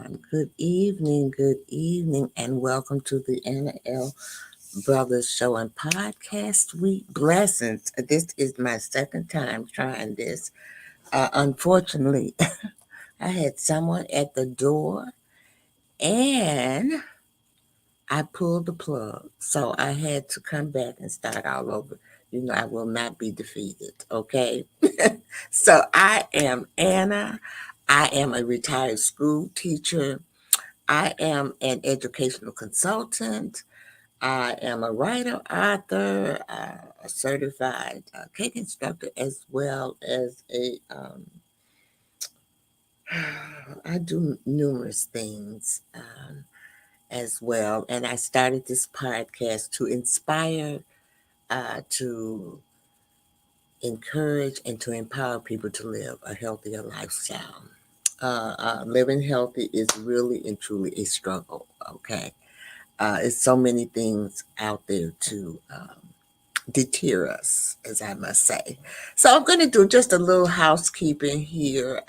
Good evening, and welcome to the Anna L. Brothers Show and Podcast Week. Blessings. This is my second time trying this. Unfortunately, I had someone at the door and I pulled the plug. So I had to come back and start all over. I will not be defeated, okay? So I am Anna. I am a retired school teacher. I am an educational consultant. I am a writer, author, a certified cake instructor, as well as I do numerous things as well. And I started this podcast to inspire, to encourage, and to empower people to live a healthier lifestyle. Living healthy is really and truly a struggle, okay? It's so many things out there to deter us, as I must say. So I'm going to do just a little housekeeping here,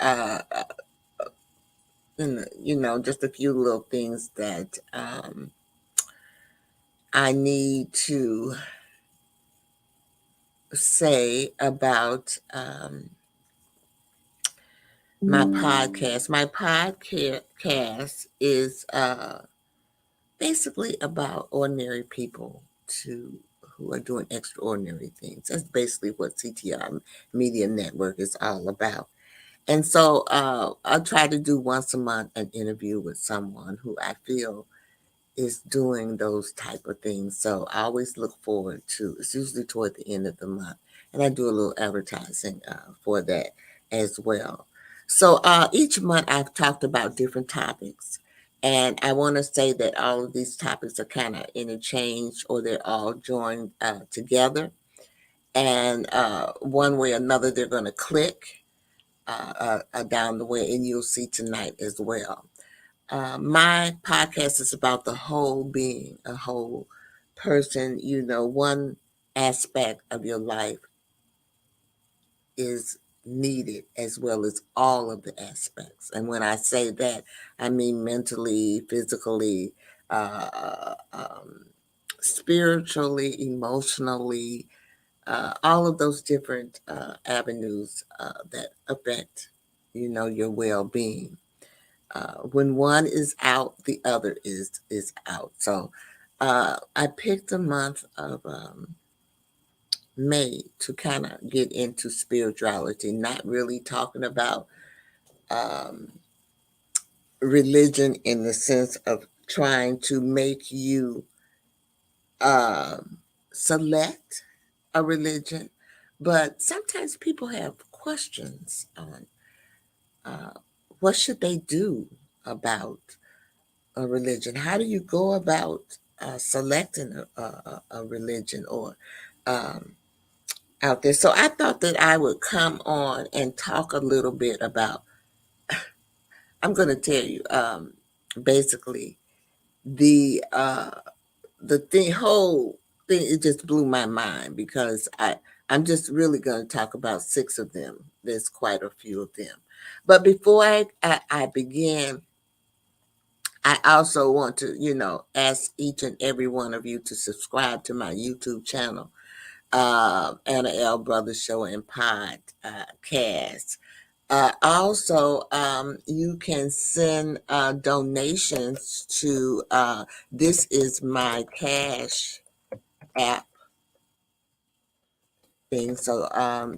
and just a few little things that I need to say about my podcast. My podcast is basically about ordinary people who are doing extraordinary things. That's basically what CTR Media Network is all about. And so I'll try to do once a month an interview with someone who I feel is doing those type of things. So I always look forward to, it's usually toward the end of the month. And I do a little advertising for that as well. So each month I've talked about different topics. And I want to say that all of these topics are kind of interchanged, or they're all joined together. And one way or another, they're going to click down the way, and you'll see tonight as well. My podcast is about the whole being, a whole person. One aspect of your life is needed, as well as all of the aspects. And when I say that, I mean mentally, physically, spiritually, emotionally, all of those different avenues that affect, your well-being. When one is out, the other is out. So I picked the month of May to kind of get into spirituality, not really talking about um, religion in the sense of trying to make you select a religion, but sometimes people have questions on uh, what should they do about a religion. How do you go about selecting a religion or um, out there? So I thought that I would come on and talk a little bit about. I'm going to tell you, basically, the uh, whole thing. It just blew my mind because I'm just really going to talk about six of them. There's quite a few of them, but before I begin, I also want to, ask each and every one of you to subscribe to my YouTube channel, Anna L. Brothers Show and Podcast. Also, you can send donations to, this is my Cash app thing. So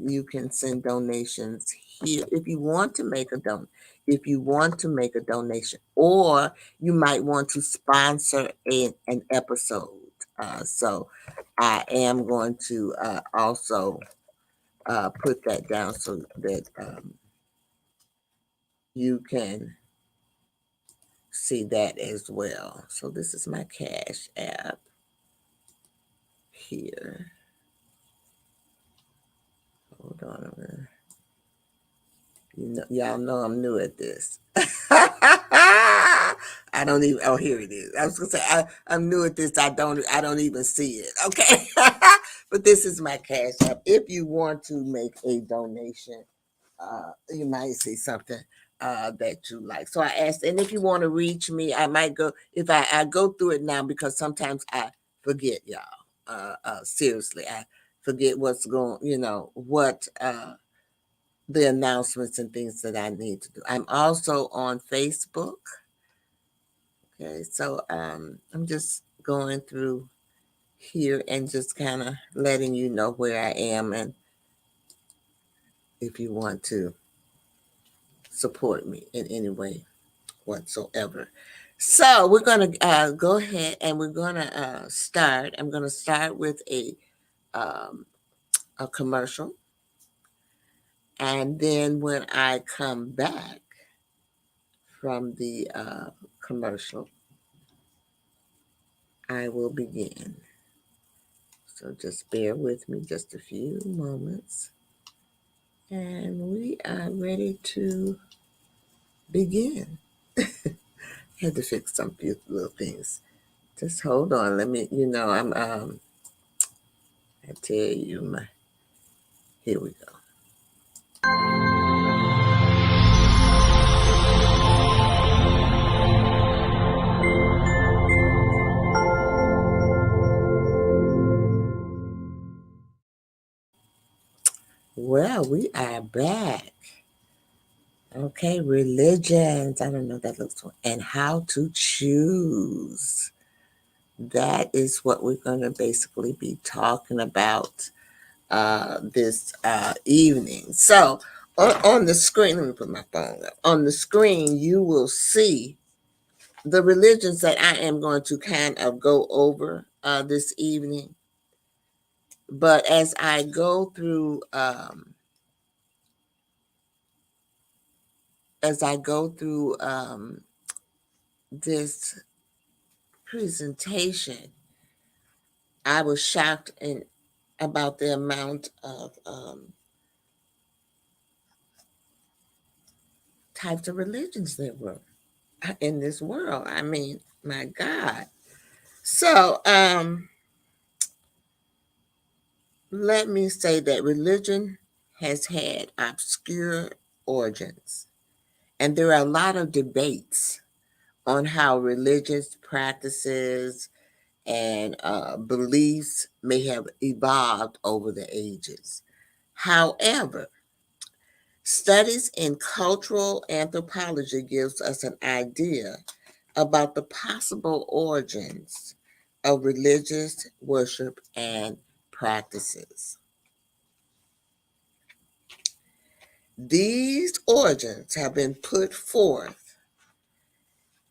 you can send donations here if you want to make a donation, or you might want to sponsor an episode. So I am going to also put that down so that you can see that as well. So this is my Cash app here. Hold on a minute. Y'all know I'm new at this. I don't even. Oh, here it is. I was gonna say I'm new at this. I don't even see it. Okay, but this is my Cash app. If you want to make a donation, you might see something. that you like. So I asked, and if you want to reach me, I might go, if I go through it now, because sometimes I forget, y'all. Seriously, I forget what's going, what the announcements and things that I need to do. I'm also on Facebook. Okay, so I'm just going through here and just kind of letting you know where I am, and if you want to support me in any way whatsoever. So we're going to go ahead and we're going to start. I'm going to start with a commercial. And then when I come back from the commercial, I will begin. So just bear with me just a few moments. And we are ready to begin. Had to fix some few little things. Just hold on. Let me, I tell you, here we go. Well, we are back. Okay, religions. I don't know that looks like. And how to choose. That is what we're going to basically be talking about this evening. So, on the screen, let me put my phone up. On the screen, you will see the religions that I am going to kind of go over this evening. But as I go through, this presentation, I was shocked about the amount of types of religions there were in this world. I mean, my God. So, let me say that religion has had obscure origins, and there are a lot of debates on how religious practices and beliefs may have evolved over the ages. However, studies in cultural anthropology gives us an idea about the possible origins of religious worship and practices. These origins have been put forth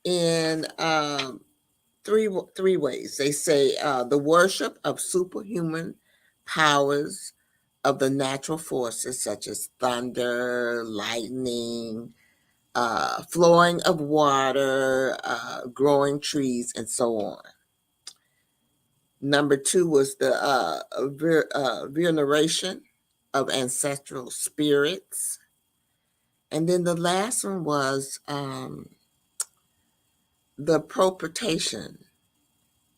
in three ways. They say the worship of superhuman powers of the natural forces such as thunder, lightning, flowing of water, growing trees, and so on. Number two was the veneration of ancestral spirits. And then the last one was the propitiation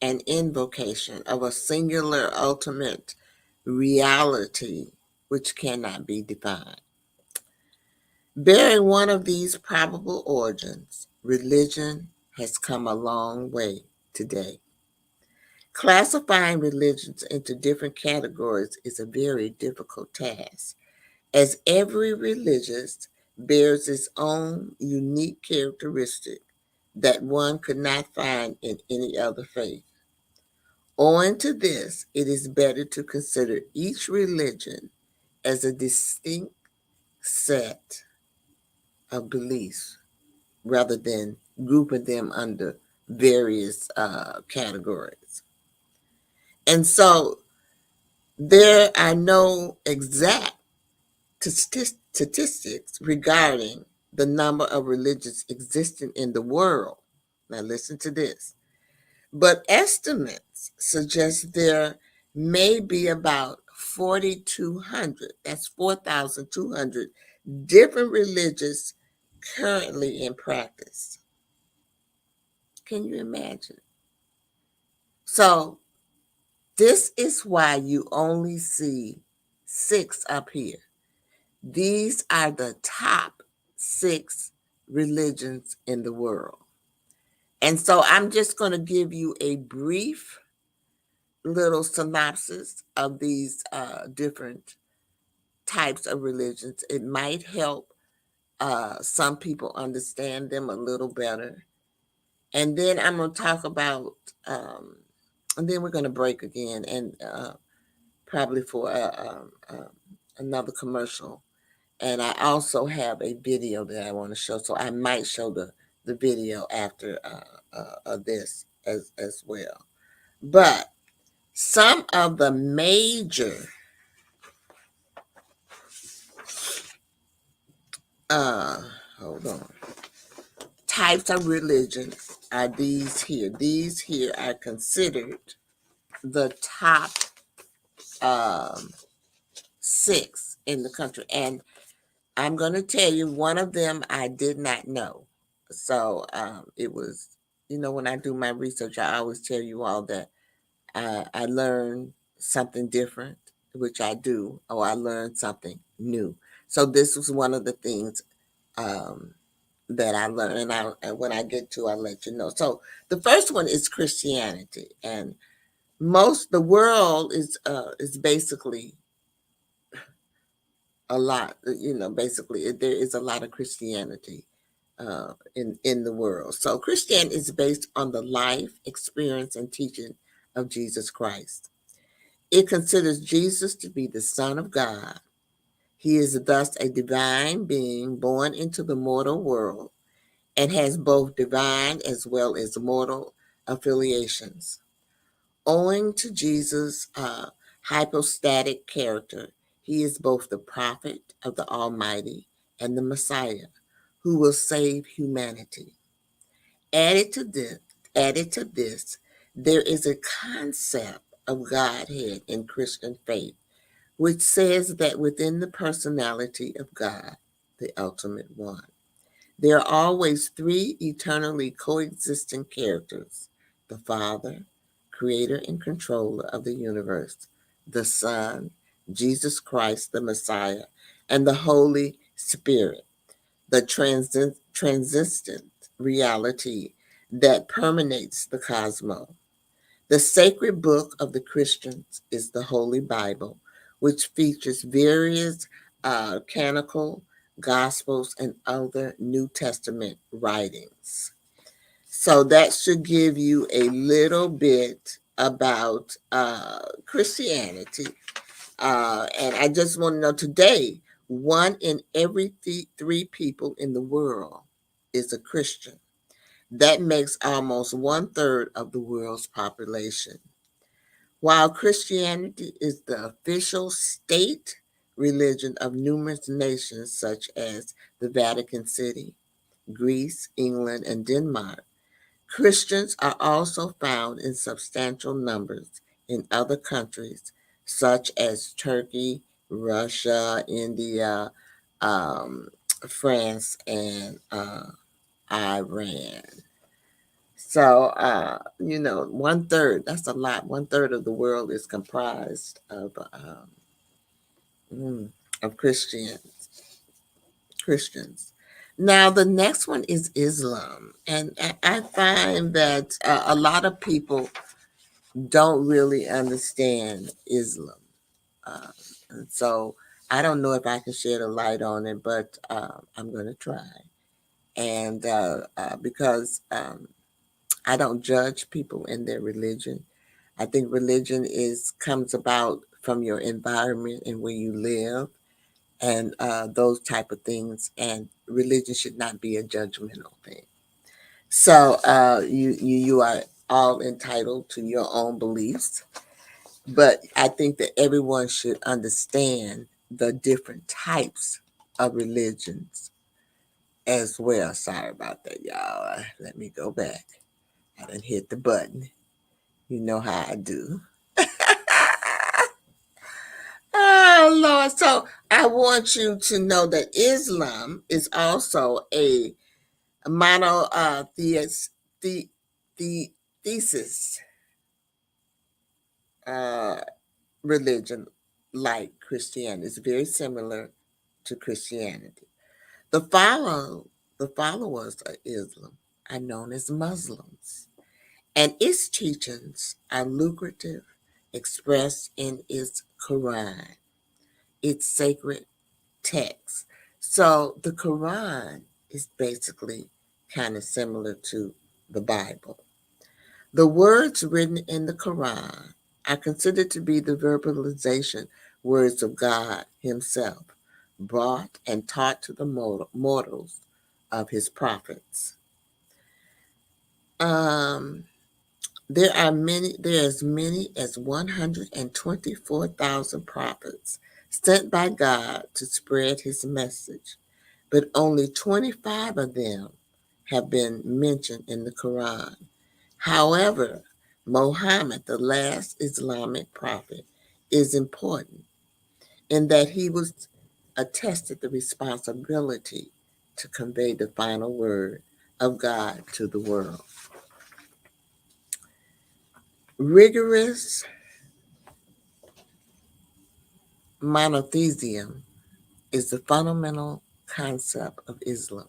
and invocation of a singular ultimate reality which cannot be defined. Bearing one of these probable origins, religion has come a long way today. Classifying religions into different categories is a very difficult task, as every religious bears its own unique characteristic that one could not find in any other faith. Owing to this, it is better to consider each religion as a distinct set of beliefs rather than grouping them under various categories. And so there are no exact statistics regarding the number of religions existing in the world. Now, listen to this. But estimates suggest there may be about 4,200, that's 4,200 different religions currently in practice. Can you imagine? So, this is why you only see 6 up here. These are the top 6 religions in the world. And so I'm just going to give you a brief little synopsis of these different types of religions. It might help some people understand them a little better. And then I'm going to talk about, and then we're going to break again and probably for another commercial. And I also have a video that I want to show. So I might show the video after this as well. But some of the major hold on, types of religion are these here. These here are considered the top um, six in the country. And I'm going to tell you, one of them I did not know. So it was, when I do my research, I always tell you all that I learn something different, which I do, or I learn something new. So this was one of the things um, that I learned, and when I get to, I'll let you know. So the first one is Christianity, and the world is basically a lot. Basically there is a lot of Christianity in the world. So Christianity is based on the life, experience, and teaching of Jesus Christ. It considers Jesus to be the Son of God. He is thus a divine being born into the mortal world and has both divine as well as mortal affiliations. Owing to Jesus' hypostatic character, he is both the prophet of the Almighty and the Messiah who will save humanity. Added to this, added to this, there is a concept of Godhead in Christian faith, which says that within the personality of God, the ultimate one, there are always three eternally coexisting characters: the Father, creator and controller of the universe; the Son, Jesus Christ, the Messiah; and the Holy Spirit, the transcendent reality that permeates the cosmos. The sacred book of the Christians is the Holy Bible, which features various canonical gospels and other New Testament writings. So that should give you a little bit about Christianity. And I just want to know today, one in every three people in the world is a Christian. That makes almost one third of the world's population. While Christianity is the official state religion of numerous nations such as the Vatican City, Greece, England, and Denmark, Christians are also found in substantial numbers in other countries such as Turkey, Russia, India, um, France, and Iran. So, one third, that's a lot. One third of the world is comprised of Christians. Now, the next one is Islam. And I find that a lot of people don't really understand Islam. Uh, and so I don't know if I can shed a light on it, but I'm going to try. And because I don't judge people in their religion. I think religion comes about from your environment and where you live, and those type of things. And religion should not be a judgmental thing. So you are all entitled to your own beliefs, but I think that everyone should understand the different types of religions as well. Sorry about that, y'all. Let me go back. I didn't hit the button. You know how I do. Oh, Lord. So I want you to know that Islam is also a monotheist thesis uh, religion like Christianity. It's very similar to Christianity. The follow the followers of Islam are known as Muslims, and its teachings are lucrative, expressed in its Quran, its sacred text. So the Quran is basically kind of similar to the Bible. The words written in the Quran are considered to be the verbalization words of God Himself, brought and taught to the mortals of His prophets. Um, there are as many as 124,000 prophets sent by God to spread His message, but only 25 of them have been mentioned in the Quran. However, Muhammad, the last Islamic prophet, is important in that he was attested the responsibility to convey the final word of God to the world. Rigorous monotheism is the fundamental concept of Islam.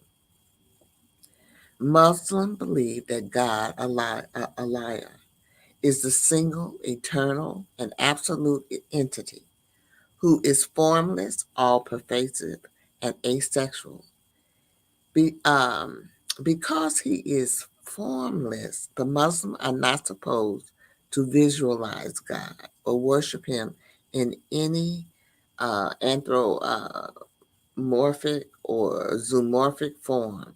Muslims believe that God, Allah, is the single, eternal, and absolute entity who is formless, all-pervasive, and asexual. Be, um, because he is formless, the Muslims are not supposed to visualize God or worship him in any anthropomorphic or zoomorphic form.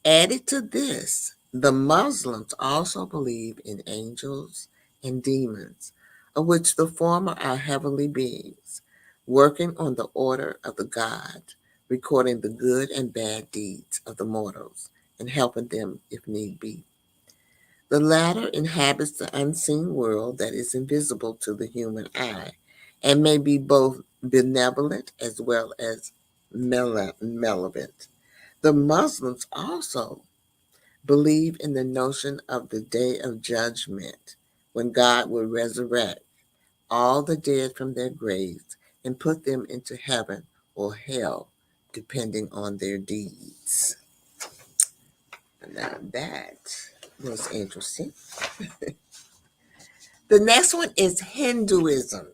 Added to this, the Muslims also believe in angels and demons, of which the former are heavenly beings, working on the order of the gods, recording the good and bad deeds of the mortals, and helping them if need be. The latter inhabits the unseen world that is invisible to the human eye, and may be both benevolent as well as malevolent. The Muslims also believe in the notion of the day of judgment, when God will resurrect all the dead from their graves and put them into heaven or hell, depending on their deeds. Now that was interesting. The next one is Hinduism.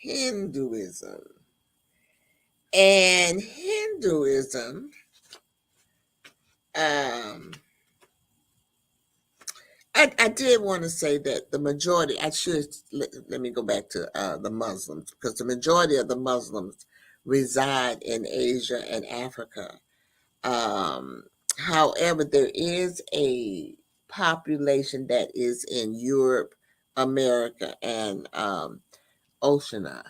Hinduism. And Hinduism, um, I did want to say that the majority, I should let me go back to the Muslims, because the majority of the Muslims reside in Asia and Africa. Um, However, there is a population that is in Europe, America, and Oceania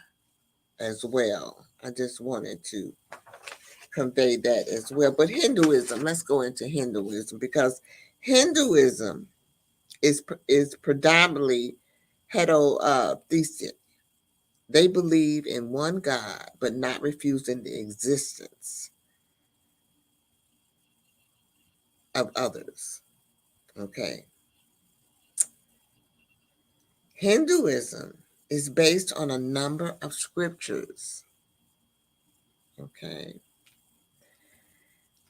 as well. I just wanted to convey that as well. But Hinduism, let's go into Hinduism, because Hinduism is predominantly heterotheistic. They believe in one God, but not refusing the existence of others. Okay. Hinduism is based on a number of scriptures. Okay.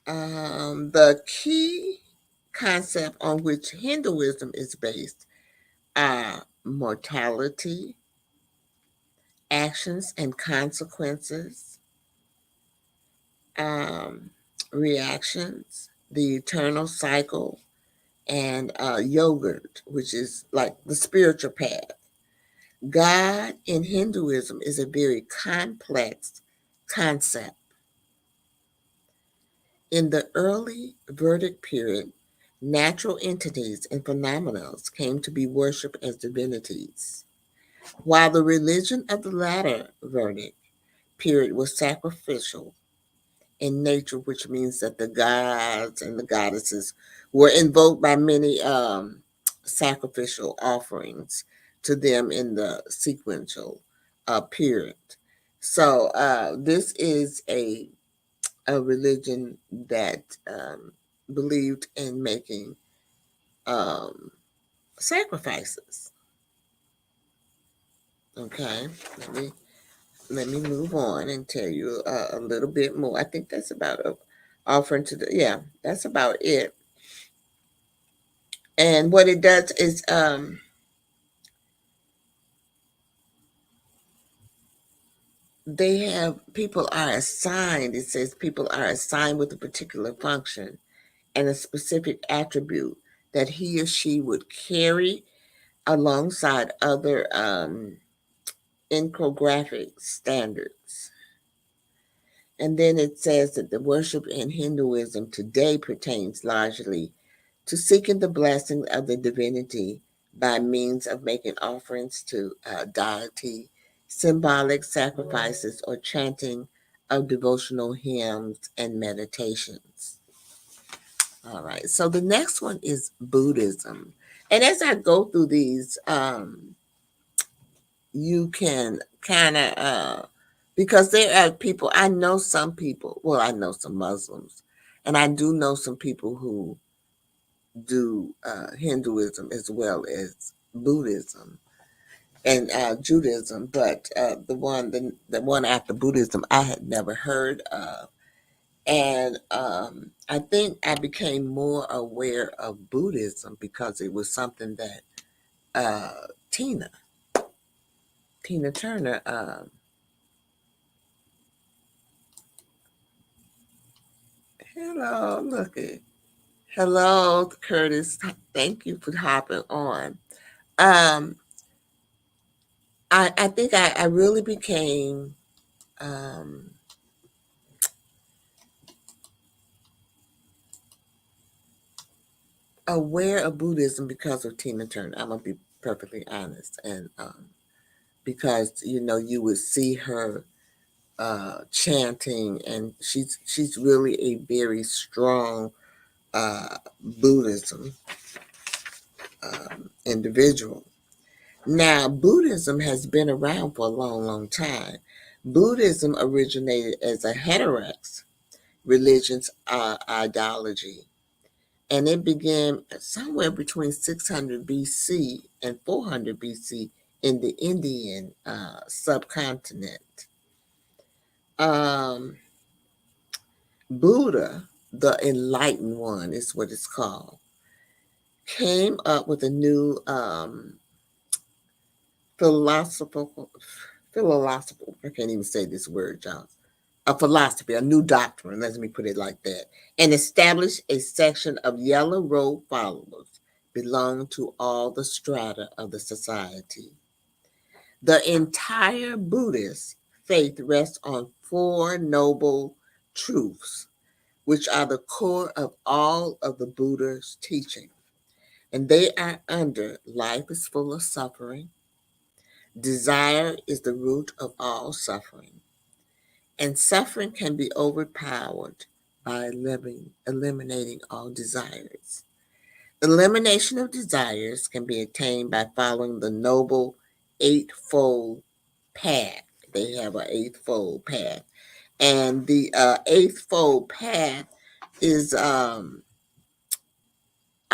The key concept on which Hinduism is based are mortality, actions and consequences, um, reactions, the eternal cycle, and yogurt, which is like the spiritual path. God in Hinduism is a very complex concept. In the early Vedic period, natural entities and phenomena came to be worshipped as divinities, while the religion of the latter Vedic period was sacrificial in nature, which means that the gods and the goddesses were invoked by many sacrificial offerings to them in the sequential period. So this is a religion that believed in making um, sacrifices. Okay, let me let me move on and tell you a little bit more. I think that's about offering to the, yeah, that's about it. And what it does is they have people are assigned, it says people are assigned with a particular function and a specific attribute that he or she would carry alongside other infographic standards. And then it says that the worship in Hinduism today pertains largely to seeking the blessing of the divinity by means of making offerings to deity, symbolic sacrifices, or chanting of devotional hymns and meditations. All right, so the next one is Buddhism. And as I go through these, you can kind of, because there are people, I know some people, well, I know some Muslims, and I do know some people who do Hinduism as well as Buddhism and Judaism, but the one after Buddhism I had never heard of, and I think I became more aware of Buddhism because it was something that uh, Tina Tina Turner. Hello, looky. Hello, Curtis. Thank you for hopping on. Um, I think I really became um, aware of Buddhism because of Tina Turner. I'm gonna be perfectly honest, and because you would see her chanting, and she's really a very strong Buddhism individual. Now, Buddhism has been around for a long, long time. Buddhism originated as a heterodox religion's ideology, and it began somewhere between 600 BC and 400 BC in the Indian subcontinent. Um, Buddha, the enlightened one, is what it's called, came up with a new philosophical, philosophical, I can't even say this word, John, a philosophy, a new doctrine, let me put it like that, and established a section of yellow robe followers belonging to all the strata of the society. The entire Buddhist faith rests on four noble truths, which are the core of all of the Buddha's teaching. And they are under life is full of suffering, desire is the root of all suffering, and suffering can be overpowered by eliminating all desires. Elimination of desires can be attained by following the noble eightfold path. They have an eightfold path. And the eightfold path is, I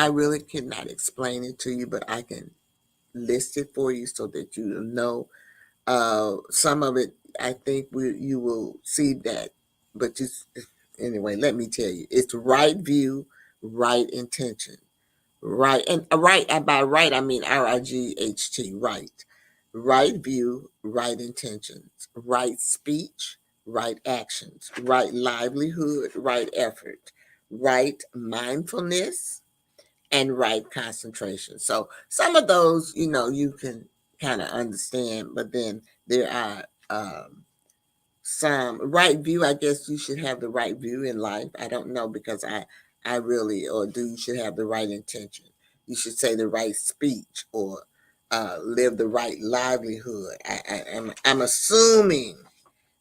really cannot explain it to you, but I can list it for you so that you know. Some of it, I think you will see that, but just anyway, let me tell you, it's right view, right intention, right, and right. And by right, I mean RIGHT, right, right view, right intentions, right speech, right actions, right livelihood, right effort, right mindfulness, and right concentration. So some of those, you can kind of understand, but then there are some right view. I guess you should have the right view in life. I don't know because I really, or do you should have the right intention. You should say the right speech or live the right livelihood. I'm assuming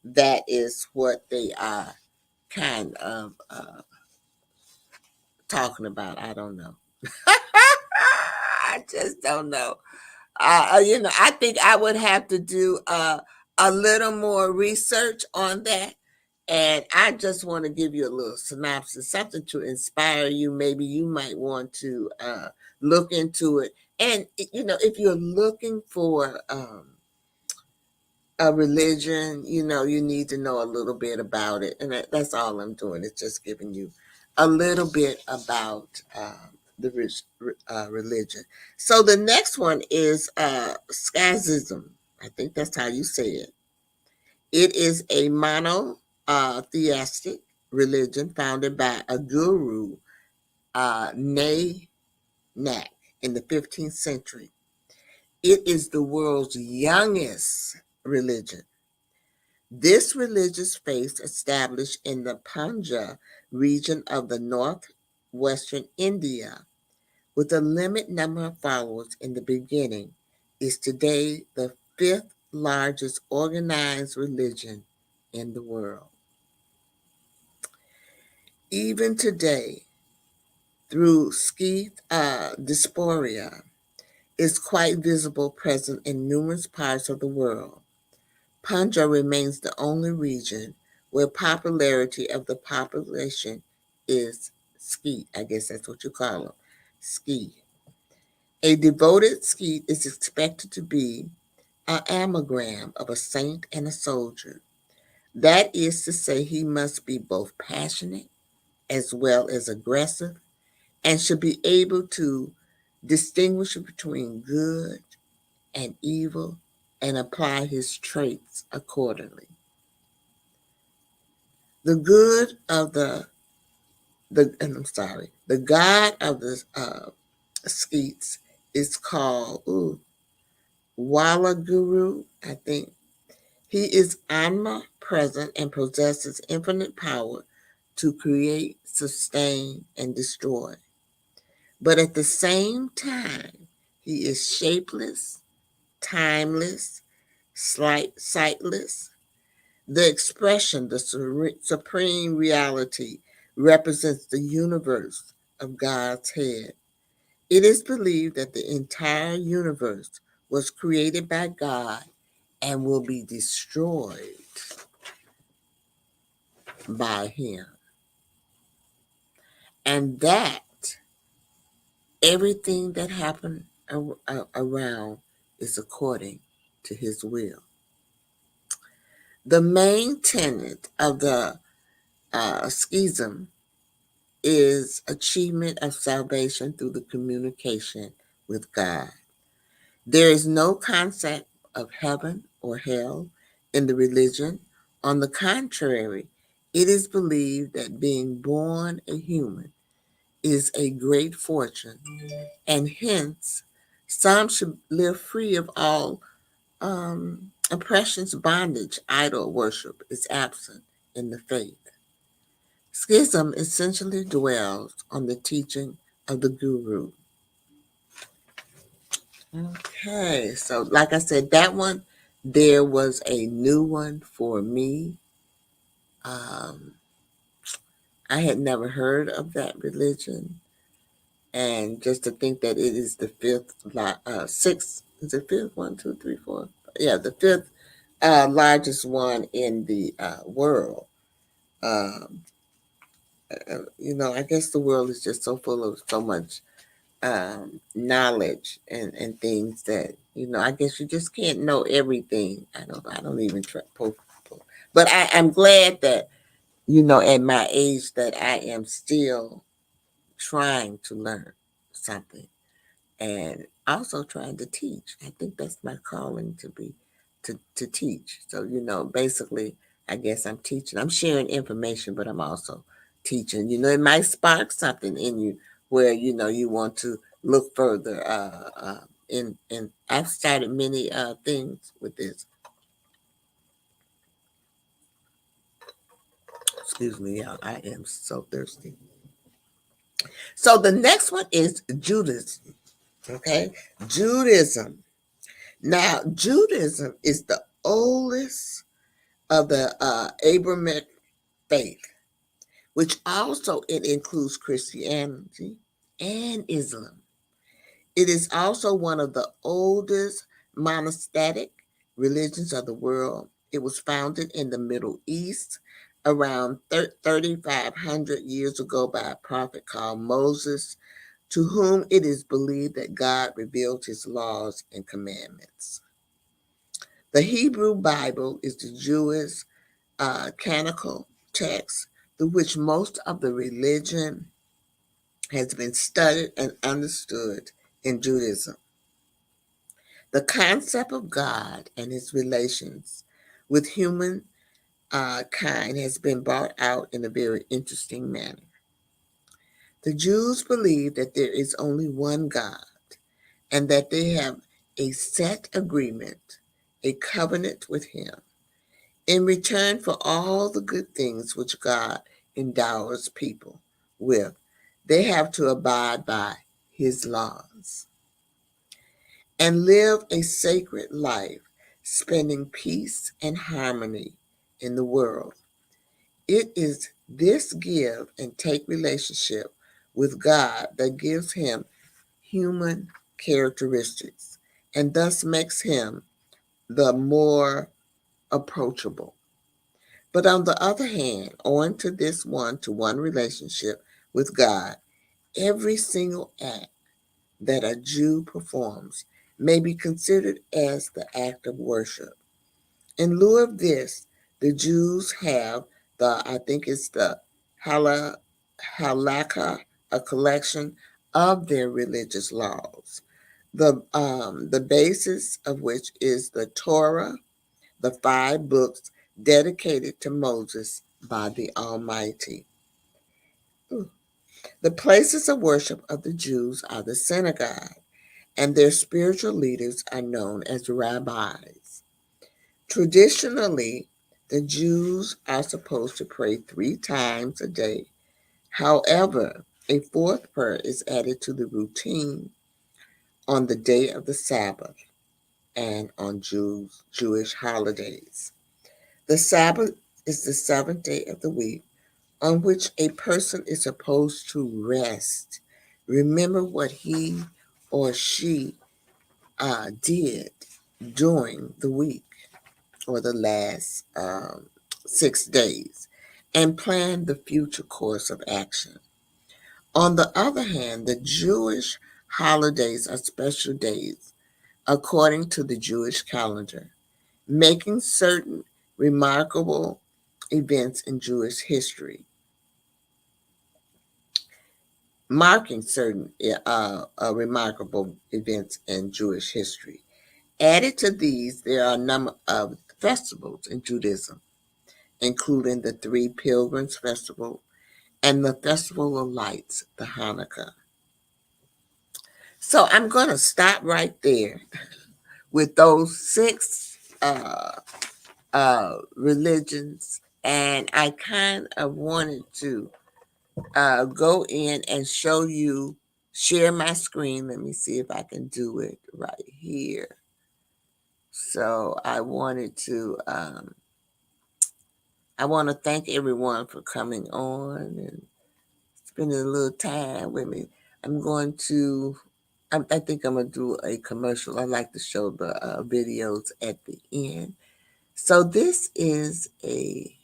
that is what they are kind of talking about. I don't know. I just don't know. I think I would have to do a little more research on that. And I just want to give you a little synopsis, something to inspire you. Maybe you might want to look into it. And, if you're looking for a religion, you need to know a little bit about it. And that's all I'm doing. It's just giving you a little bit about the religion. So the next one is Skazism. I think that's how you say it. It is a monotheistic religion founded by a guru, Nanak, in the 15th century. It is the world's youngest religion. This religious faith, established in the Punjab region of the northwestern India, with a limited number of followers in the beginning, is today the fifth largest organized religion in the world. Even today, through Sikh diaspora, is quite visible present in numerous parts of the world. Punjab remains the only region where popularity of the population is Sikh. I guess that's what you call them, Sikh. A devoted Sikh is expected to be an amalgam of a saint and a soldier. That is to say, he must be both passionate as well as aggressive and should be able to distinguish between good and evil and apply his traits accordingly. The good of the god of the Skeets is called Walaguru, I think. He is omnipresent and possesses infinite power to create, sustain, and destroy. But at the same time, he is shapeless, timeless, sightless. The expression, the supreme reality, represents the universe of God's head. It is believed that the entire universe was created by God and will be destroyed by Him. And that everything that happened around is according to His will. The main tenet of the schism is achievement of salvation through the communication with God. There is no concept of heaven or hell in the religion. On the contrary, it is believed that being born a human is a great fortune, and hence some should live free of all oppressions, bondage, idol worship is absent in the faith. Schism essentially dwells on the teaching of the guru. Okay, so like I said, that one, there was a new one for me. I had never heard of that religion, and just to think that it is the sixth, is it fifth? One, two, three, four. Yeah, the fifth largest one in the world. Um, I guess the world is just so full of so much knowledge and things that I guess you just can't know everything. I don't even try but I'm glad that at my age that I am still trying to learn something and also trying to teach. I think that's my calling, to teach. So basically I guess I'm teaching, I'm sharing information, but I'm also teaching. It might spark something in you where you want to look further in I've started many things with this. Excuse me, y'all, I am so thirsty. So the next one is Judaism. Okay, Judaism. Now, Judaism is the oldest of the Abrahamic faith, which also it includes Christianity and Islam. It is also one of the oldest monastic religions of the world. It was founded in the Middle East around 3,500 years ago by a prophet called Moses, to whom it is believed that God revealed his laws and commandments. The Hebrew Bible is the Jewish canonical text through which most of the religion has been studied and understood in Judaism. The concept of God and his relations with human kind has been brought out in a very interesting manner. The Jews believe that there is only one God and that they have a set agreement, a covenant with him. In return for all the good things which God endows people with, they have to abide by his laws and live a sacred life, spending peace and harmony in the world. It is this give and take relationship with God that gives him human characteristics and thus makes him the more approachable. But on the other hand, owing to this one-to-one relationship with God, every single act that a Jew performs may be considered as the act of worship. In lieu of this, the Jews have I think it's the halakha, a collection of their religious laws. The basis of which is the Torah, the 5 books dedicated to Moses by the Almighty. The places of worship of the Jews are the synagogue, and their spiritual leaders are known as rabbis. Traditionally, the Jews are supposed to pray 3 times a day. However, a fourth prayer is added to the routine on the day of the Sabbath and on Jewish holidays. The Sabbath is the 7th day of the week on which a person is supposed to rest, remember what he or she did during the week or the last 6 days, and plan the future course of action. On the other hand, the Jewish holidays are special days according to the Jewish calendar, making certain remarkable events in Jewish history, marking certain remarkable events in Jewish history. Added to these, there are a number of festivals in Judaism, including the 3 Pilgrims Festival and the Festival of Lights, the Hanukkah. So I'm going to stop right there with those 6 religions, and I kind of wanted to go in and show you, share my screen. Let me see if I can do it right here. So I want to thank everyone for coming on and spending a little time with me. I think I'm going to do a commercial. I like to show the videos at the end. So this is a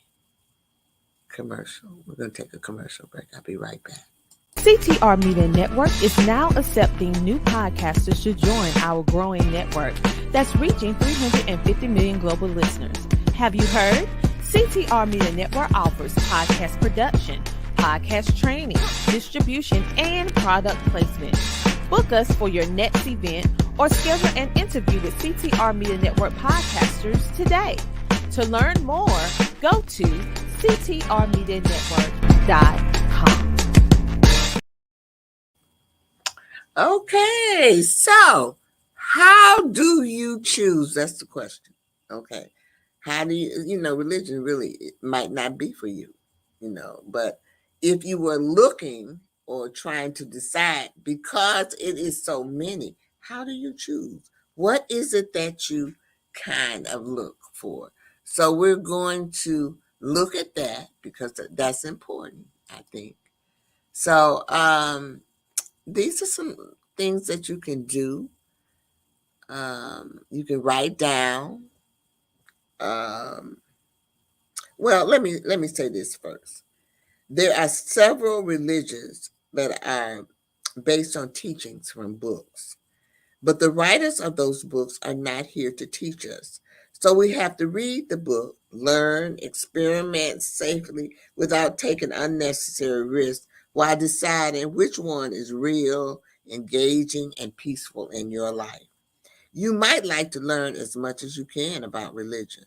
commercial. We're going to take a commercial break. I'll be right back. CTR Media Network is now accepting new podcasters to join our growing network that's reaching 350 million global listeners. Have you heard? CTR Media Network offers podcast production, podcast training, distribution, and product placement. Book us for your next event or schedule an interview with CTR Media Network podcasters today. To learn more, go to ctrmedianetwork.com. Okay, so how do you choose? That's the question. Okay. How do religion really it might not be for you, but if you were looking or trying to decide, because it is so many, how do you choose? What is it that you kind of look for? So we're going to look at that because that's important, I think. So these are some things that you can do. You can write down. Well, let me say this first. There are several religions that are based on teachings from books, but the writers of those books are not here to teach us. So we have to read the book, learn, experiment safely without taking unnecessary risks while deciding which one is real, engaging, and peaceful in your life. You might like to learn as much as you can about religion.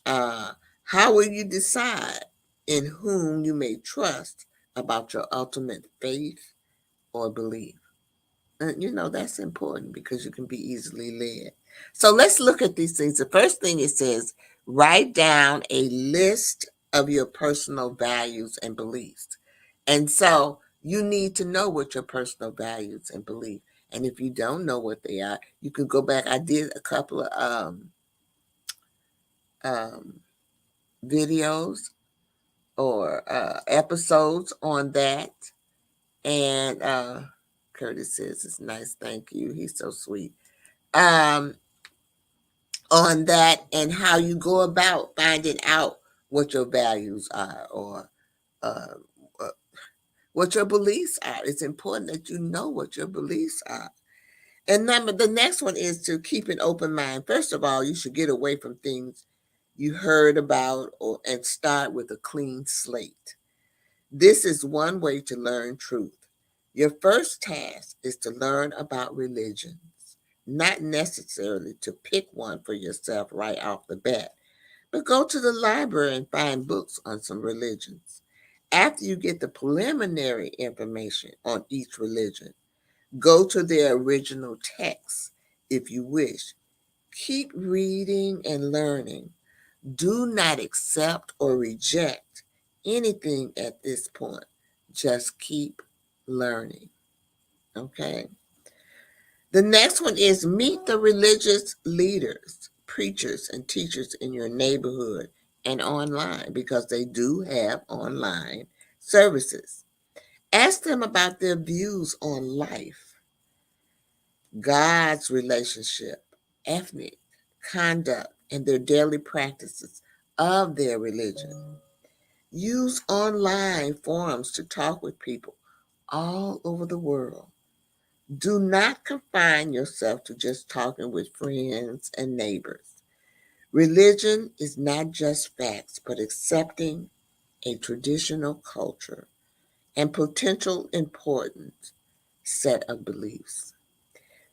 Uh, how will you decide in whom you may trust about your ultimate faith or belief? That's important because you can be easily led. So let's look at these things. The first thing it says, write down a list of your personal values and beliefs. And so you need to know what your personal values and beliefs. And if you don't know what they are, you can go back. I did a couple of um, videos or episodes on that. And Curtis says it's nice. Thank you. He's so sweet. Um, on that and how you go about finding out what your values are or uh, uh, what your beliefs are. It's important that you know what your beliefs are. And the next one is to keep an open mind. First of all, you should get away from things you heard about and start with a clean slate. This is one way to learn truth. Your first task is to learn about religions, not necessarily to pick one for yourself right off the bat, but go to the library and find books on some religions. After you get the preliminary information on each religion, go to their original text if you wish. Keep reading and learning. Do not accept or reject anything at this point. Just keep learning. Okay. The next one is meet the religious leaders, preachers, and teachers in your neighborhood and online because they do have online services. Ask them about their views on life, God's relationship, ethnic conduct, and their daily practices of their religion. Use online forums to talk with people all over the world. Do not confine yourself to just talking with friends and neighbors. Religion is not just facts, but accepting a traditional culture and potential important set of beliefs.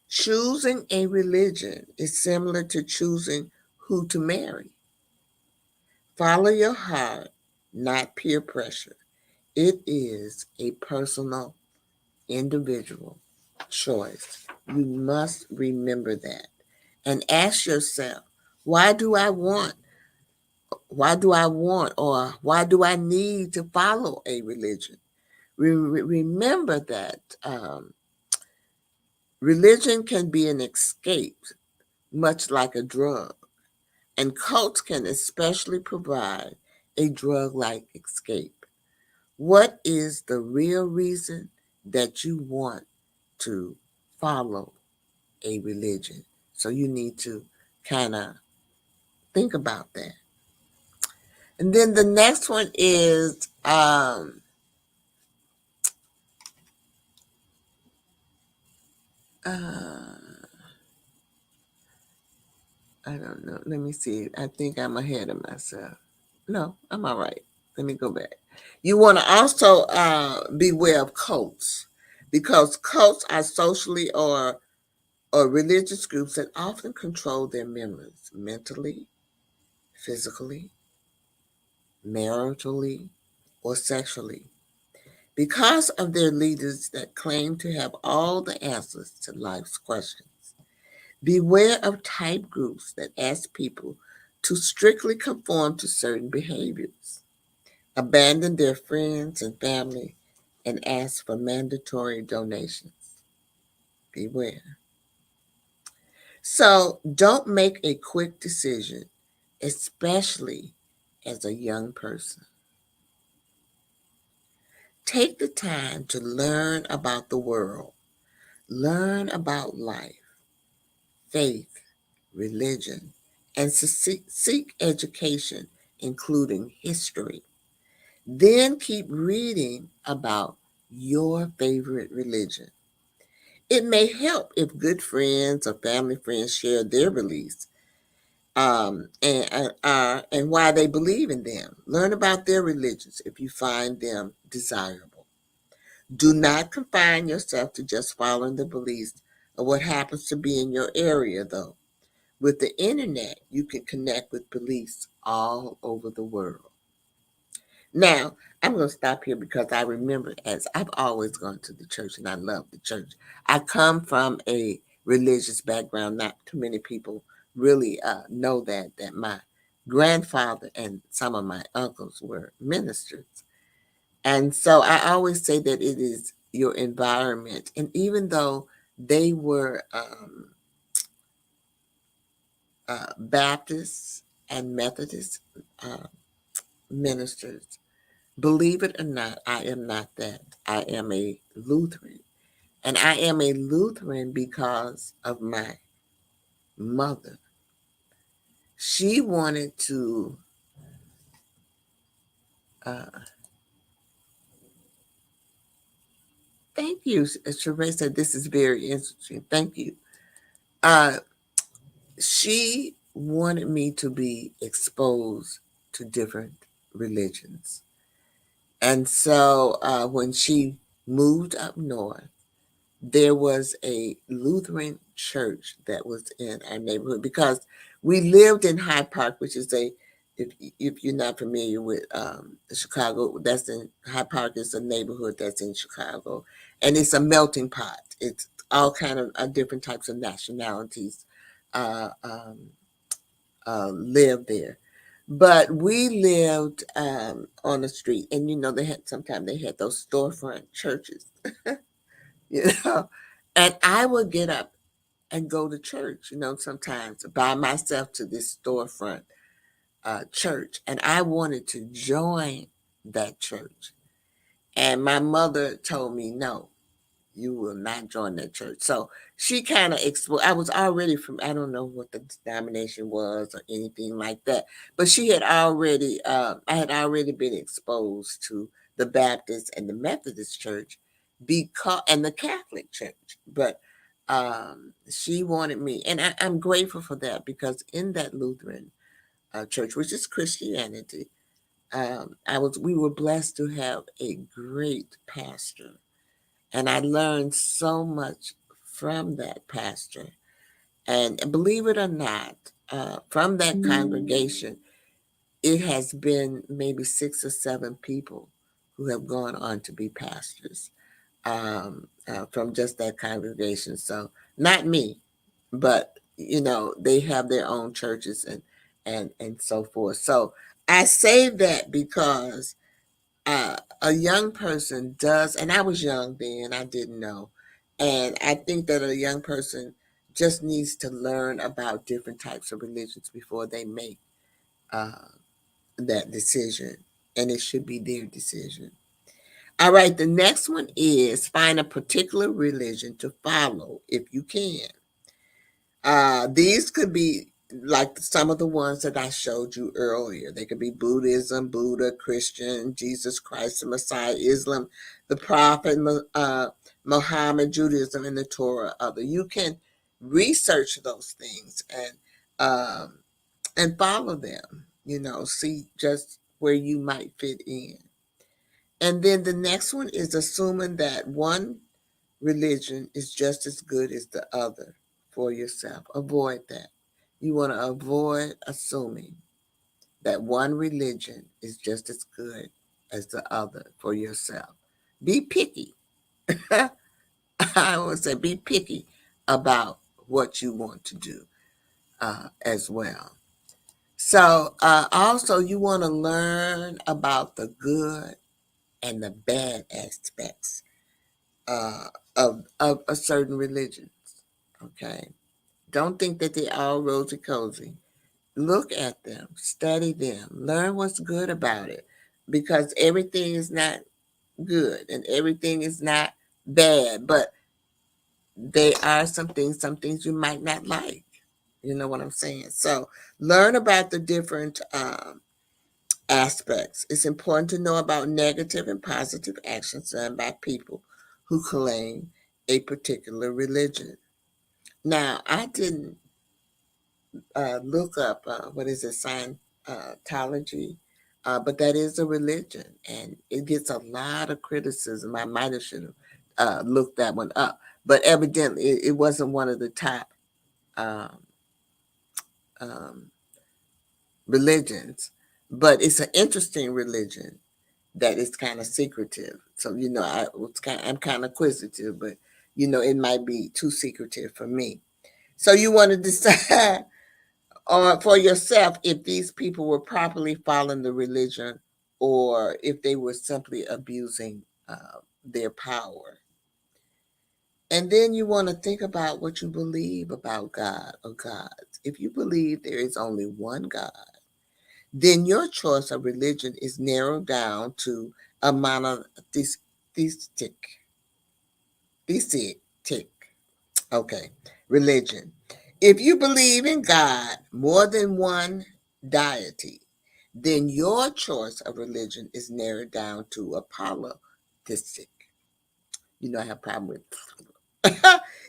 Choosing a religion is similar to choosing who to marry. Follow your heart, not peer pressure. It is a personal, individual choice. You must remember that. And ask yourself, why do I want, or why do I need to follow a religion? Remember that religion can be an escape, much like a drug, and cults can especially provide a drug like escape. What is the real reason that you want to follow a religion? So you need to kind of think about that. And then the next one is I don't know. Let me see. I think I'm ahead of myself. No, I'm all right. Let me go back. You want to also beware of cults because cults are socially or religious groups that often control their members mentally, physically, maritally, or sexually because of their leaders that claim to have all the answers to life's questions. Beware of type groups that ask people to strictly conform to certain behaviors, abandon their friends and family, and ask for mandatory donations. Beware. So don't make a quick decision, especially as a young person. Take the time to learn about the world, learn about life, faith, religion, and seek education, including history. Then keep reading about your favorite religion. It may help if good friends or family friends share their beliefs. and why they believe in them. Learn about their religions if you find them desirable. Do not confine yourself to just following the beliefs of what happens to be in your area, though. With the internet, you can connect with beliefs all over the world. Now, I'm going to stop here because I remember, as I've always gone to the church and I love the church. I come from a religious background. Not too many people really know that my grandfather and some of my uncles were ministers. And so I always say that it is your environment. And even though they were Baptists and Methodist uh, ministers, believe it or not, I am not that. I am a Lutheran. And I am a Lutheran because of my mother. She wanted to, uh, thank you. Sheree said this is very interesting. Thank you. Uh, she wanted me to be exposed to different religions. And so when she moved up north, there was a Lutheran church that was in our neighborhood because we lived in Hyde Park, which is if you're not familiar with Chicago, that's in Hyde Park is a neighborhood that's in Chicago, and it's a melting pot. It's all kind of different types of nationalities uh, um, live there. But we lived on the street, and sometimes they had those storefront churches, you know. And I would get up and go to church, sometimes by myself to this storefront church. And I wanted to join that church. And my mother told me, no, you will not join that church. So she kind of exposed. I was already from, I don't know what the denomination was or anything like that, but I had already been exposed to the Baptist and the Methodist church and the Catholic church. But she wanted me, and I'm grateful for that because in that Lutheran church, which is Christianity, we were blessed to have a great pastor, and I learned so much from that pastor. And believe it or not, from that congregation, it has been maybe 6 or 7 people who have gone on to be pastors from just that congregation. So not me, but they have their own churches and so forth. So I say that because a young person does, and I was young then, I didn't know. And I think that a young person just needs to learn about different types of religions before they make uh, that decision. And it should be their decision. All right, the next one is find a particular religion to follow if you can. These could be like some of the ones that I showed you earlier. They could be Buddhism, Buddha, Christian, Jesus Christ, the Messiah, Islam, the Prophet, Muhammad, Judaism, and the Torah. Other you can research those things and follow them. See just where you might fit in. And then the next one is assuming that one religion is just as good as the other for yourself. Avoid that. You want to avoid assuming that one religion is just as good as the other for yourself. Be picky. I would say be picky about what you want to do as well. So also you want to learn about the good and the bad aspects uh, of a certain religions. Okay, don't think that they're all rosy cozy. Look at them, study them, learn what's good about it, because everything is not good and everything is not bad, but there are some things you might not like. You know what I'm saying? So learn about the different aspects. It's important to know about negative and positive actions done by people who claim a particular religion. Now, I didn't look up what is it, Scientology, but that is a religion, and it gets a lot of criticism. I might have should have looked that one up, but evidently it wasn't one of the top um, um, religions. But it's an interesting religion that is kind of secretive. So I'm kind of inquisitive, but it might be too secretive for me. So you want to decide for yourself if these people were properly following the religion or if they were simply abusing their power. And then you want to think about what you believe about God or gods. If you believe there is only one God, then your choice of religion is narrowed down to a monotheistic, theistic, okay, religion. If you believe in God, more than one deity, then your choice of religion is narrowed down to a polytheistic. I have a problem with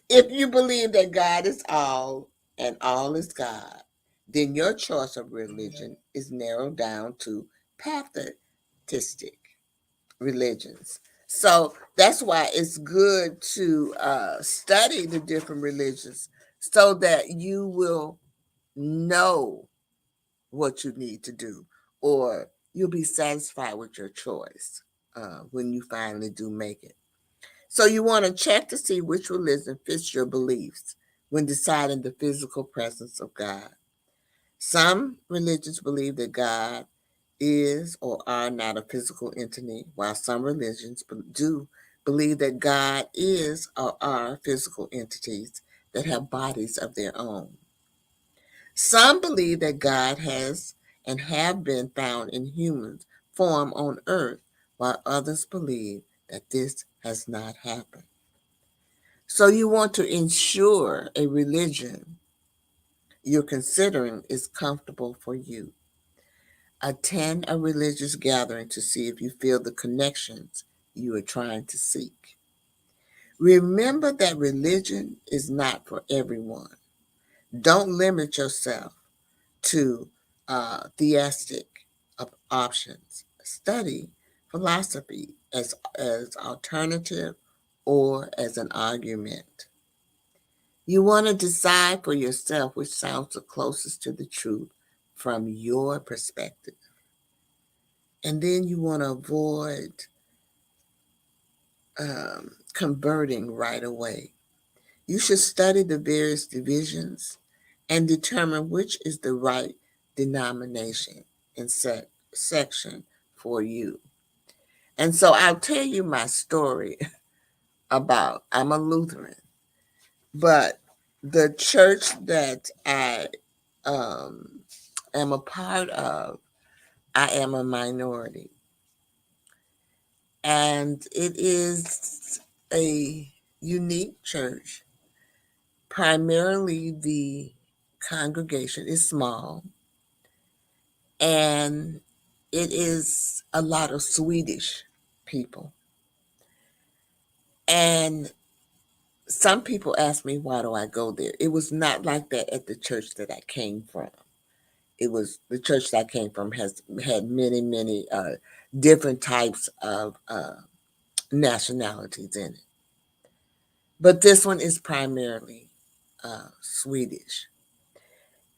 if you believe that God is all and all is God, then your choice of religion is narrowed down to pantheistic religions. So that's why it's good to study the different religions so that you will know what you need to do, or you'll be satisfied with your choice when you finally do make it. So you want to check to see which religion fits your beliefs when deciding the physical presence of God. Some religions believe that God is or are not a physical entity, while some religions do believe that God is or are physical entities that have bodies of their own. Some believe that God has and have been found in human form on earth, while others believe that this has not happened. So you want to ensure a religion you're considering is comfortable for you. Attend a religious gathering to see if you feel the connections you are trying to seek. Remember that religion is not for everyone. Don't limit yourself to theistic options. Study philosophy as alternative or as an argument. You want to decide for yourself which sounds the closest to the truth from your perspective. And then you want to avoid converting right away. You should study the various divisions and determine which is the right denomination and section for you. And so I'll tell you my story about I'm a Lutheran, but the church that I am a part of, I am a minority. And it is a unique church. Primarily, the congregation is small, and it is a lot of Swedish people. And some people ask me, why do I go there? It was not like that at the church that I came from. It was the church that I came from has had many, many different types of nationalities in it. But this one is primarily Swedish.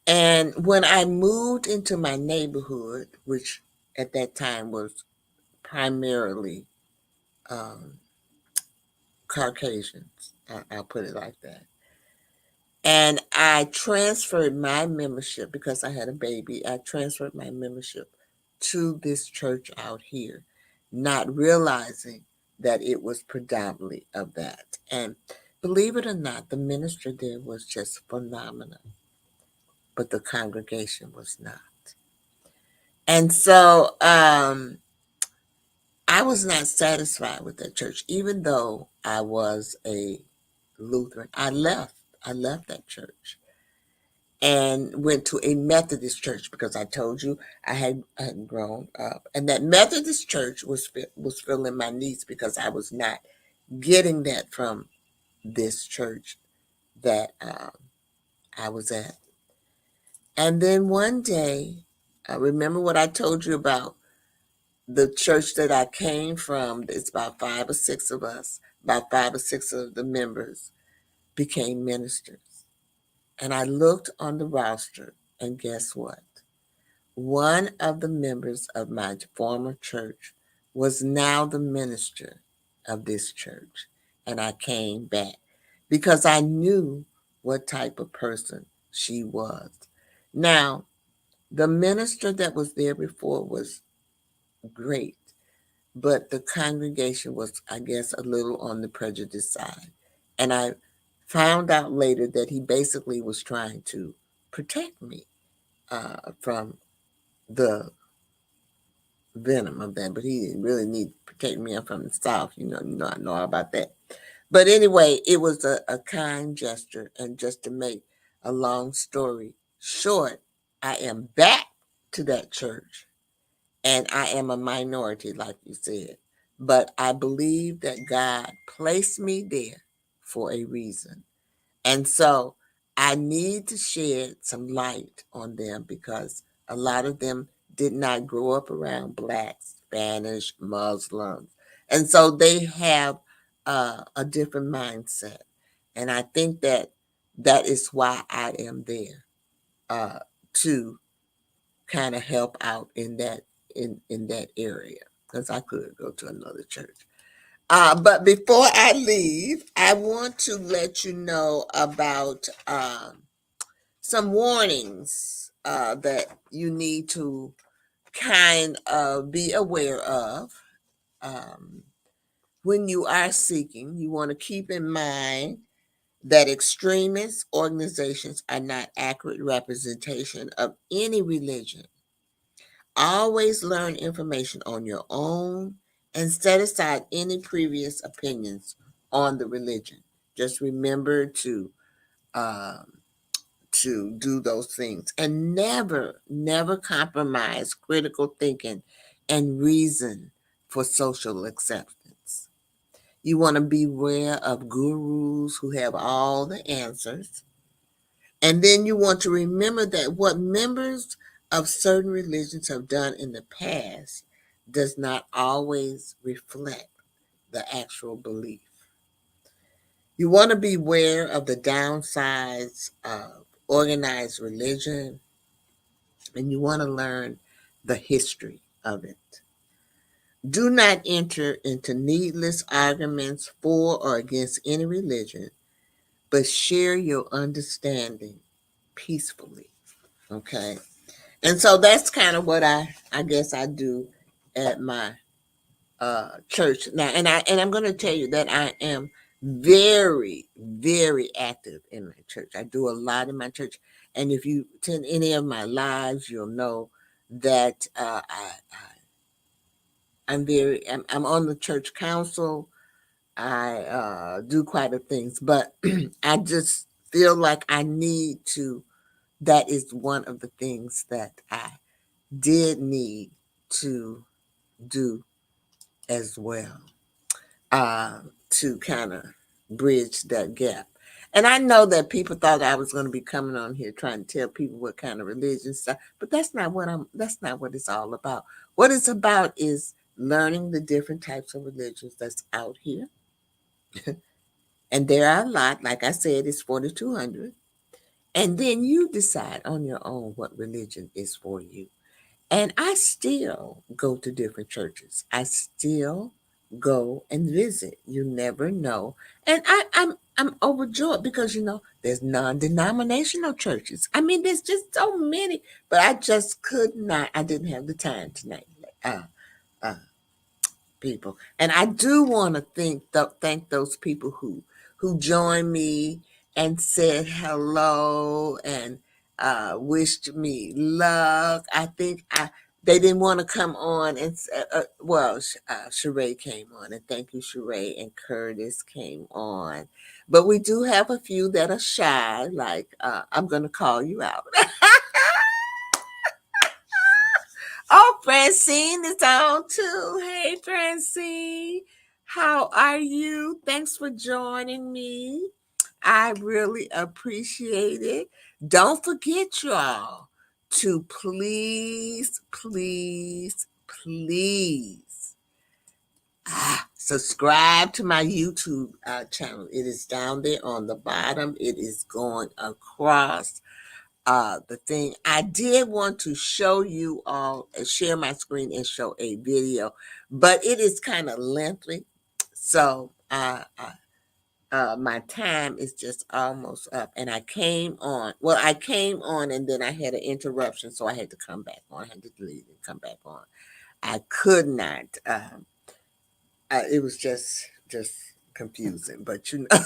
And when I moved into my neighborhood, which at that time was primarily um, Caucasians, I'll put it like that. And I transferred my membership because I had a baby. I transferred my membership to this church out here, not realizing that it was predominantly of that. And believe it or not, the minister there was just phenomenal, but the congregation was not. And so I was not satisfied with that church, even though I was a Lutheran. I left. I left that church and went to a Methodist church because I told you I hadn't grown up, and that Methodist church was filling my needs because I was not getting that from this church that I was at. And then one day, I remember what I told you about the church that I came from. It's about 5 or 6 of us, about 5 or 6 of the members became ministers. And I looked on the roster, and guess what? One of the members of my former church was now the minister of this church. And I came back because I knew what type of person she was. Now, the minister that was there before was great, but the congregation was, I guess, a little on the prejudice side. And I found out later that he basically was trying to protect me from the venom of that, but he didn't really need to protect me. I'm from the South, I know all about that. But anyway, it was a kind gesture. And just to make a long story short, I am back to that church, and I am a minority, like you said. But I believe that God placed me there for a reason. And so I need to shed some light on them because a lot of them did not grow up around Blacks, Spanish, Muslims. And so they have a different mindset. And I think that that is why I am there, to kind of help out in that area, because I could go to another church. But before I leave, I want to let you know about some warnings that you need to kind of be aware of um, when you are seeking. You want to keep in mind that extremist organizations are not accurate representation of any religion. Always learn information on your own and set aside any previous opinions on the religion. Just remember um, to do those things, and never compromise critical thinking and reason for social acceptance. You want to beware of gurus who have all the answers. And then you want to remember that what members of certain religions have done in the past does not always reflect the actual belief. You want to beware of the downsides of organized religion, and you want to learn the history of it. Do not enter into needless arguments for or against any religion, but share your understanding peacefully. Okay. And so that's kind of what I guess I do at my church now. And I'm going to tell you that I am very, very active in my church. I do a lot in my church. And if you attend any of my lives, you'll know that I'm on the church council. I do quite a things, but I just feel like I need to. That is one of the things that I did need to do as well, to kind of bridge that gap. And I know that people thought I was going to be coming on here trying to tell people what kind of religion stuff, but that's not what it's all about. What it's about is learning the different types of religions that's out here. And there are a lot, like I said, it's 4,200. And then you decide on your own what religion is for you. And I still go to different churches. I still go and visit. You never know. And I'm overjoyed because there's non-denominational churches. I mean, there's just so many, but I just could not. I didn't have the time tonight. Uh, uh, People, and I do want to thank those people who joined me and said hello and wished me luck. I think they didn't want to come on, and Sheree came on, and thank you, Sheree, and Curtis came on, but we do have a few that are shy. Like I'm gonna call you out. Oh, Francine is on too. Hey, Francine. How are you? Thanks for joining me. I really appreciate it. Don't forget, y'all, to please, please, please subscribe to my YouTube channel. It is down there on the bottom. It is going across the thing. I did want to show you all, share my screen and show a video, but it is kind of lengthy. So my time is just almost up, and I came on. Well, I came on, and then I had an interruption, so I had to come back on. I had to delete and come back on. I could not. It was just confusing, but you know,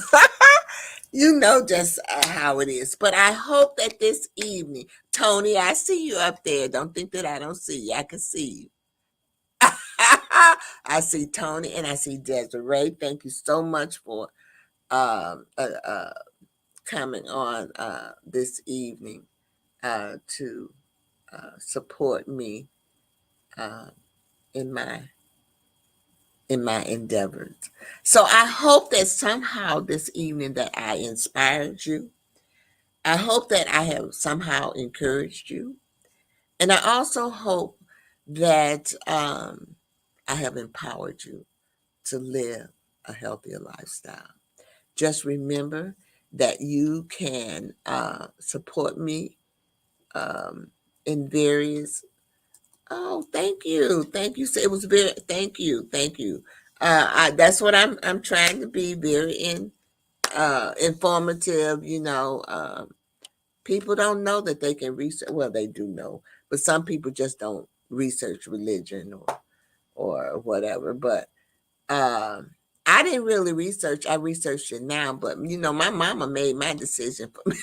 you know just how it is. But I hope that this evening, Tony, I see you up there. Don't think that I don't see you. I can see you. I see Tony and I see Desiree. Thank you so much for coming on this evening to support me in my endeavors. So I hope that somehow this evening that I inspired you. I hope that I have somehow encouraged you. And I also hope that I have empowered you to live a healthier lifestyle. Just remember that you can support me in various. Oh, thank you, thank you. So it was very. Thank you, thank you. That's what I'm trying to be, very informative. You know, people don't know that they can research. Well, they do know, but some people just don't research religion or whatever. But I didn't really research. I researched it now, but you know, my mama made my decision for me.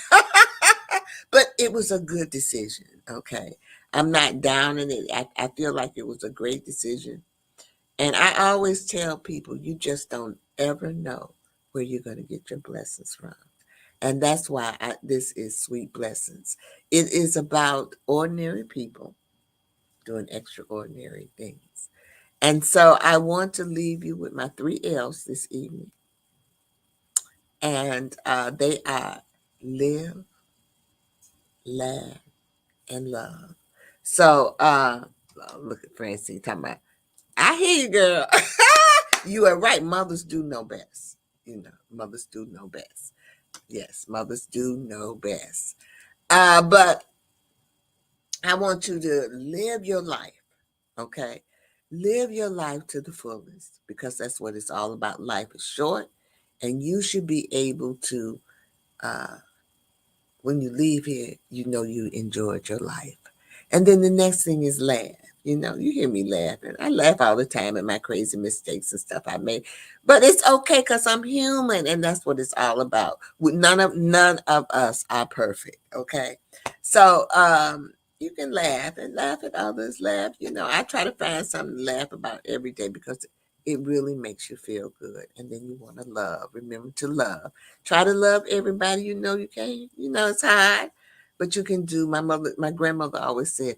But it was a good decision. Okay. I'm not down in it. I feel like it was a great decision. And I always tell people, you just don't ever know where you're going to get your blessings from. And that's why this is Sweet Blessings. It is about ordinary people doing extraordinary things. And so I want to leave you with my 3 L's this evening. And they are live, laugh, and love. So look at Francine talking about, I hear you, girl. You are right. Mothers do know best. You know, mothers do know best. Yes, mothers do know best. But I want you to live your life, okay? Live your life to the fullest, because that's what it's all about. Life is short, and you should be able to, when you leave here, you know you enjoyed your life. And then the next thing is laugh. You know, you hear me laughing. I laugh all the time at my crazy mistakes and stuff I made. But it's okay, because I'm human, and that's what it's all about. None of us are perfect, okay? So you can laugh and laugh at others, laugh. You know, I try to find something to laugh about every day, because it really makes you feel good. And then you want to love. Remember to love. Try to love everybody you know you can. You know, it's hard, but you can do. My grandmother always said,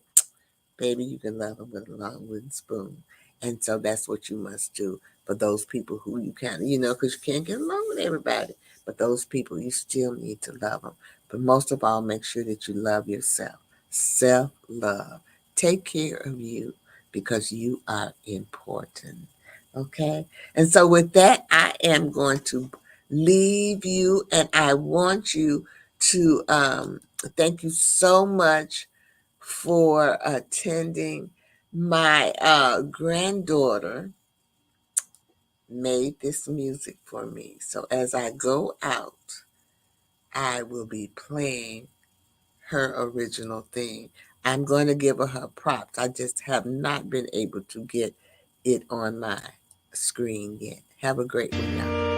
baby, you can love them with a long wooden spoon. And so that's what you must do for those people who you can't, you know, because you can't get along with everybody. But those people, you still need to love them. But most of all, make sure that you love yourself. Self-love. Take care of you, because you are important. Okay? And so with that, I am going to leave you, and I want you to thank you so much for attending. My granddaughter made this music for me. So as I go out, I will be playing her original theme. I'm going to give her props. I just have not been able to get it on my screen yet. Have a great one now.